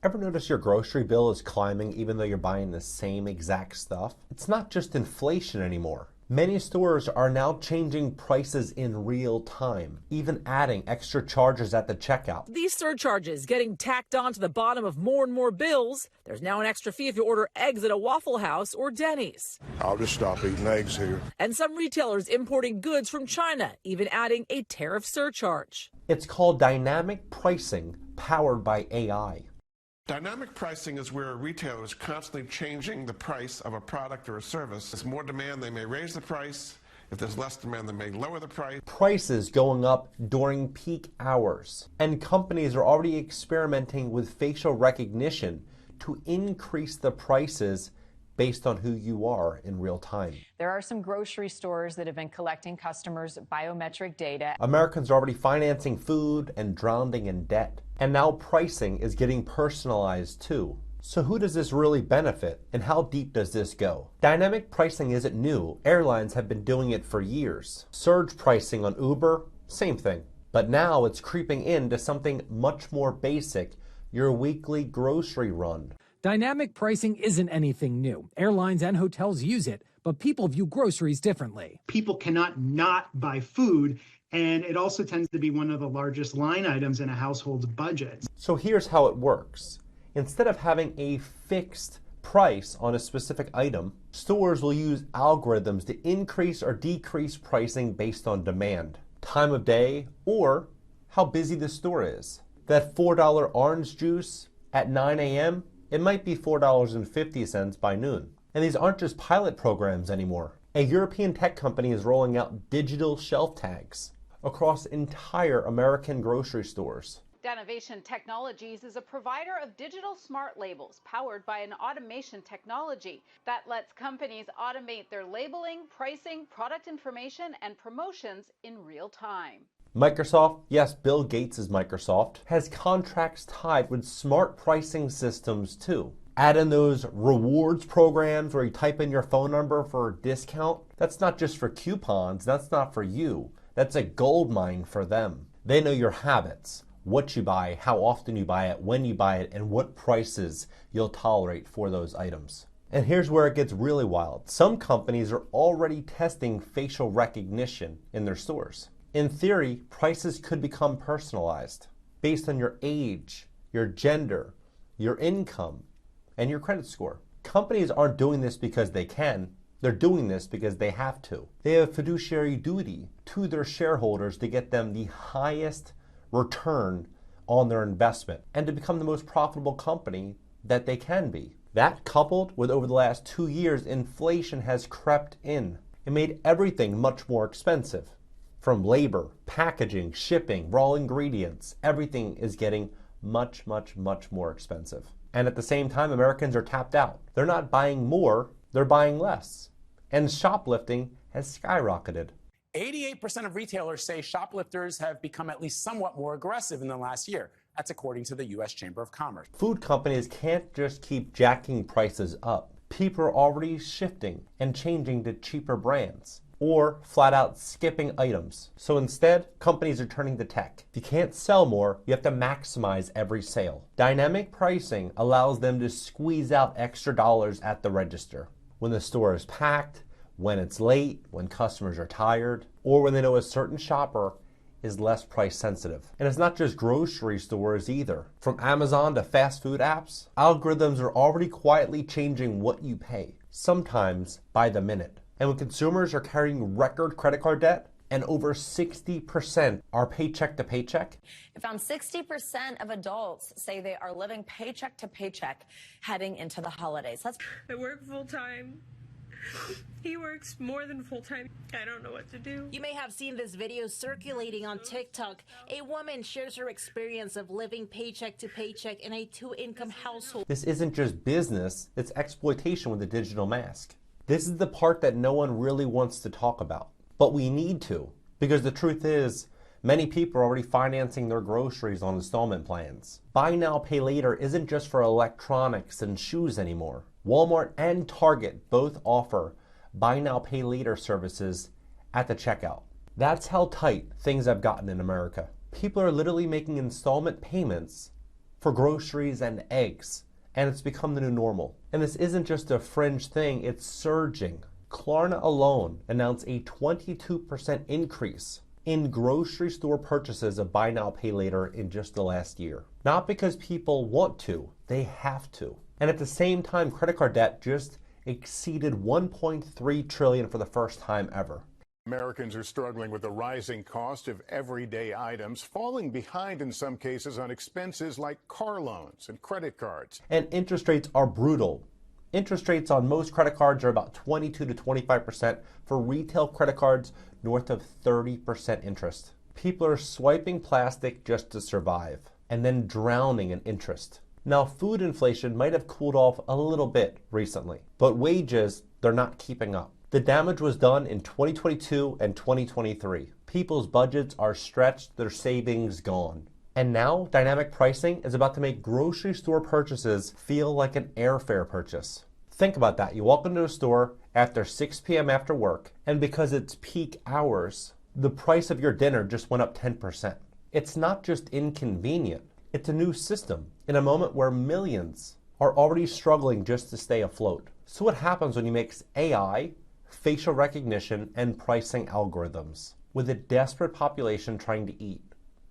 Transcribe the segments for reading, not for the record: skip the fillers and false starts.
Ever notice your grocery bill is climbing even though you're buying the same exact stuff? It's not just inflation anymore. Many stores are now changing prices in real time, even adding extra charges at the checkout. These surcharges getting tacked on to the bottom of more and more bills. There's now an extra fee if you order eggs at a Waffle House or Denny's. I'll just stop eating eggs here. And some retailers importing goods from China, even adding a tariff surcharge. It's called dynamic pricing, powered by AI. Dynamic pricing is where a retailer is constantly changing the price of a product or a service. If there's more demand, they may raise the price. If there's less demand, they may lower the price. Prices going up during peak hours. And companies are already experimenting with facial recognition to increase the prices based on who you are in real time. There are some grocery stores that have been collecting customers' biometric data. Americans are already financing food and drowning in debt. And now pricing is getting personalized too. So who does this really benefit, and how deep does this go? Dynamic pricing isn't new. Airlines have been doing it for years. Surge pricing on Uber, same thing. But now it's creeping into something much more basic, your weekly grocery run. Dynamic pricing isn't anything new. Airlines and hotels use it, but people view groceries differently. People cannot not buy food, and it also tends to be one of the largest line items in a household's budget. So here's how it works. Instead of having a fixed price on a specific item, stores will use algorithms to increase or decrease pricing based on demand, time of day, or how busy the store is. That $4 orange juice at 9 a.m., it might be $4.50 by noon. And these aren't just pilot programs anymore. A European tech company is rolling out digital shelf tags across entire American grocery stores. Danovation Technologies is a provider of digital smart labels powered by an automation technology that lets companies automate their labeling, pricing, product information, and promotions in real time. Microsoft, yes, Bill Gates' Microsoft, has contracts tied with smart pricing systems too. Add in those rewards programs where you type in your phone number for a discount. That's not just for coupons, that's not for you. That's a gold mine for them. They know your habits, what you buy, how often you buy it, when you buy it, and what prices you'll tolerate for those items. And here's where it gets really wild. Some companies are already testing facial recognition in their stores. In theory, prices could become personalized based on your age, your gender, your income, and your credit score. Companies aren't doing this because they can. They're doing this because they have to. They have a fiduciary duty to their shareholders to get them the highest return on their investment and to become the most profitable company that they can be. That, coupled with over the last 2 years, inflation has crept in. It made everything much more expensive. From labor, packaging, shipping, raw ingredients, everything is getting much, much, much more expensive. And at the same time, Americans are tapped out. They're not buying more, they're buying less. And shoplifting has skyrocketed. 88% of retailers say shoplifters have become at least somewhat more aggressive in the last year. That's according to the U.S. Chamber of Commerce. Food companies can't just keep jacking prices up. People are already shifting and changing to cheaper brands, or flat out skipping items. So instead, companies are turning to tech. If you can't sell more, you have to maximize every sale. Dynamic pricing allows them to squeeze out extra dollars at the register. When the store is packed, when it's late, when customers are tired, or when they know a certain shopper is less price sensitive. And it's not just grocery stores either. From Amazon to fast food apps, algorithms are already quietly changing what you pay, sometimes by the minute. And when consumers are carrying record credit card debt, and over 60% are paycheck to paycheck. It found 60% of adults say they are living paycheck to paycheck heading into the holidays. I work full time. He works more than full time. I don't know what to do. You may have seen this video circulating on TikTok. A woman shares her experience of living paycheck to paycheck in a two-income household. This isn't just business, it's exploitation with a digital mask. This is the part that no one really wants to talk about. But we need to, because the truth is, many people are already financing their groceries on installment plans. Buy now, pay later isn't just for electronics and shoes anymore. Walmart and Target both offer buy now, pay later services at the checkout. That's how tight things have gotten in America. People are literally making installment payments for groceries and eggs, and it's become the new normal. And this isn't just a fringe thing, it's surging. Klarna alone announced a 22% increase in grocery store purchases of buy now, pay later in just the last year. Not because people want to, they have to. And at the same time, credit card debt just exceeded $1.3 trillion for the first time ever. Americans are struggling with the rising cost of everyday items, falling behind in some cases on expenses like car loans and credit cards. And interest rates are brutal. Interest rates on most credit cards are about 22 to 25%. For retail credit cards, north of 30% interest. People are swiping plastic just to survive, and then drowning in interest. Now, food inflation might have cooled off a little bit recently, but wages, they're not keeping up. The damage was done in 2022 and 2023. People's budgets are stretched, their savings gone. And now, dynamic pricing is about to make grocery store purchases feel like an airfare purchase. Think about that. You walk into a store after 6 p.m. after work, and because it's peak hours, the price of your dinner just went up 10%. It's not just inconvenient. It's a new system in a moment where millions are already struggling just to stay afloat. So what happens when you mix AI, facial recognition, and pricing algorithms with a desperate population trying to eat?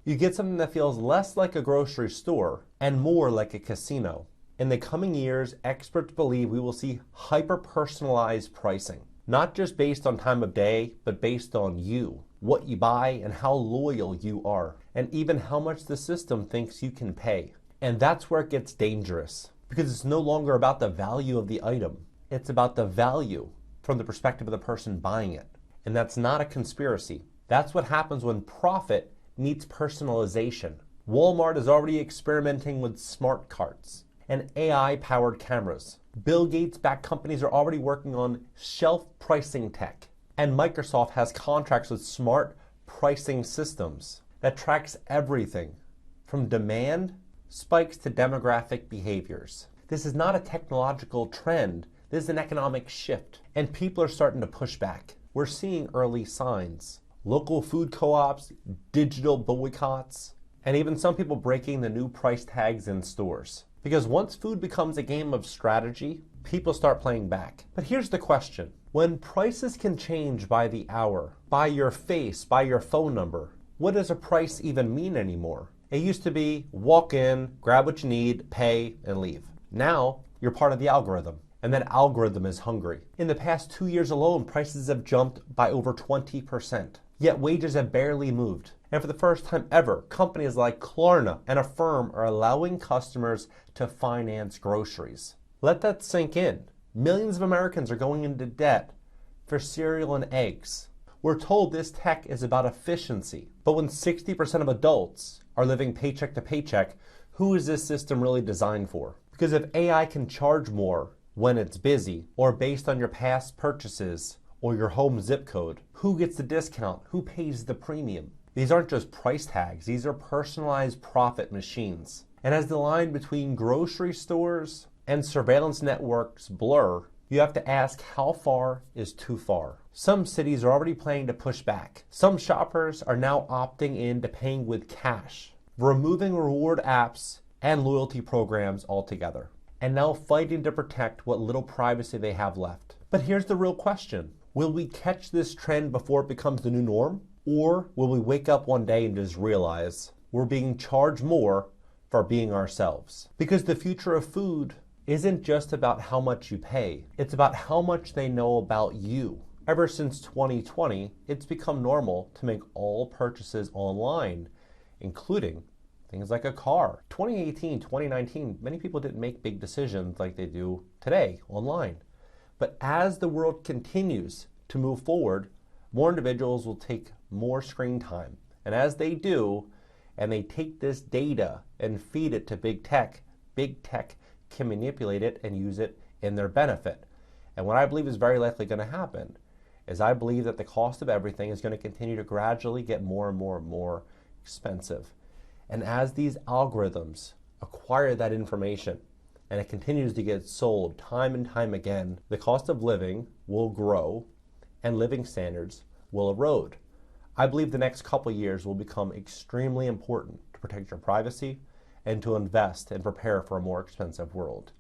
You get something that feels less like a grocery store and more like a casino. In the coming years, experts believe we will see hyper-personalized pricing, not just based on time of day, but based on you, what you buy, and how loyal you are, and even how much the system thinks you can pay. And that's where it gets dangerous, because it's no longer about the value of the item. It's about the value from the perspective of the person buying it. And that's not a conspiracy. That's what happens when profit meets personalization. Walmart is already experimenting with smart carts and AI-powered cameras. Bill Gates-backed companies are already working on shelf pricing tech. And Microsoft has contracts with smart pricing systems that tracks everything from demand spikes to demographic behaviors. This is not a technological trend. This is an economic shift. And people are starting to push back. We're seeing early signs. Local food co-ops, digital boycotts, and even some people breaking the new price tags in stores. Because once food becomes a game of strategy, people start playing back. But here's the question. When prices can change by the hour, by your face, by your phone number, what does a price even mean anymore? It used to be walk in, grab what you need, pay, and leave. Now, you're part of the algorithm, and that algorithm is hungry. In the past 2 years alone, prices have jumped by over 20%, yet wages have barely moved. And for the first time ever, companies like Klarna and Affirm are allowing customers to finance groceries. Let that sink in. Millions of Americans are going into debt for cereal and eggs. We're told this tech is about efficiency, but when 60% of adults are living paycheck to paycheck, who is this system really designed for? Because if AI can charge more when it's busy, or based on your past purchases, or your home zip code, who gets the discount? Who pays the premium? These aren't just price tags, these are personalized profit machines. And as the line between grocery stores and surveillance networks blur, you have to ask how far is too far. Some cities are already planning to push back. Some shoppers are now opting in to paying with cash, removing reward apps and loyalty programs altogether, and now fighting to protect what little privacy they have left. But here's the real question. Will we catch this trend before it becomes the new norm? Or will we wake up one day and just realize we're being charged more for being ourselves? Because the future of food isn't just about how much you pay. It's about how much they know about you. Ever since 2020, it's become normal to make all purchases online, including things like a car. 2018, 2019, many people didn't make big decisions like they do today online. But as the world continues to move forward, more individuals will take more screen time. And as they do, and they take this data and feed it to big tech can manipulate it and use it in their benefit. And what I believe is very likely going to happen is I believe that the cost of everything is going to continue to gradually get more and more and more expensive. And as these algorithms acquire that information and it continues to get sold time and time again, the cost of living will grow and living standards will erode. I believe the next couple years will become extremely important to protect your privacy and to invest and prepare for a more expensive world.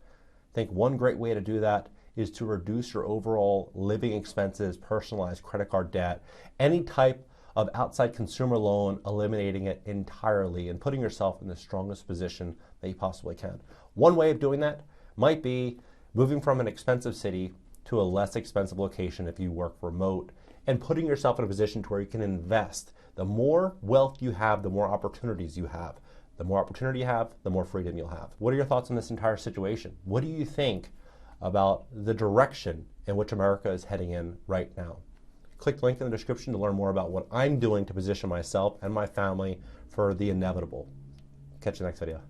I think one great way to do that is to reduce your overall living expenses, personalized credit card debt, any type of outside consumer loan, eliminating it entirely and putting yourself in the strongest position that you possibly can. One way of doing that might be moving from an expensive city to a less expensive location if you work remote, and putting yourself in a position to where you can invest. The more wealth you have, the more opportunities you have. The more opportunity you have, the more freedom you'll have. What are your thoughts on this entire situation? What do you think about the direction in which America is heading in right now? Click the link in the description to learn more about what I'm doing to position myself and my family for the inevitable. Catch you next video.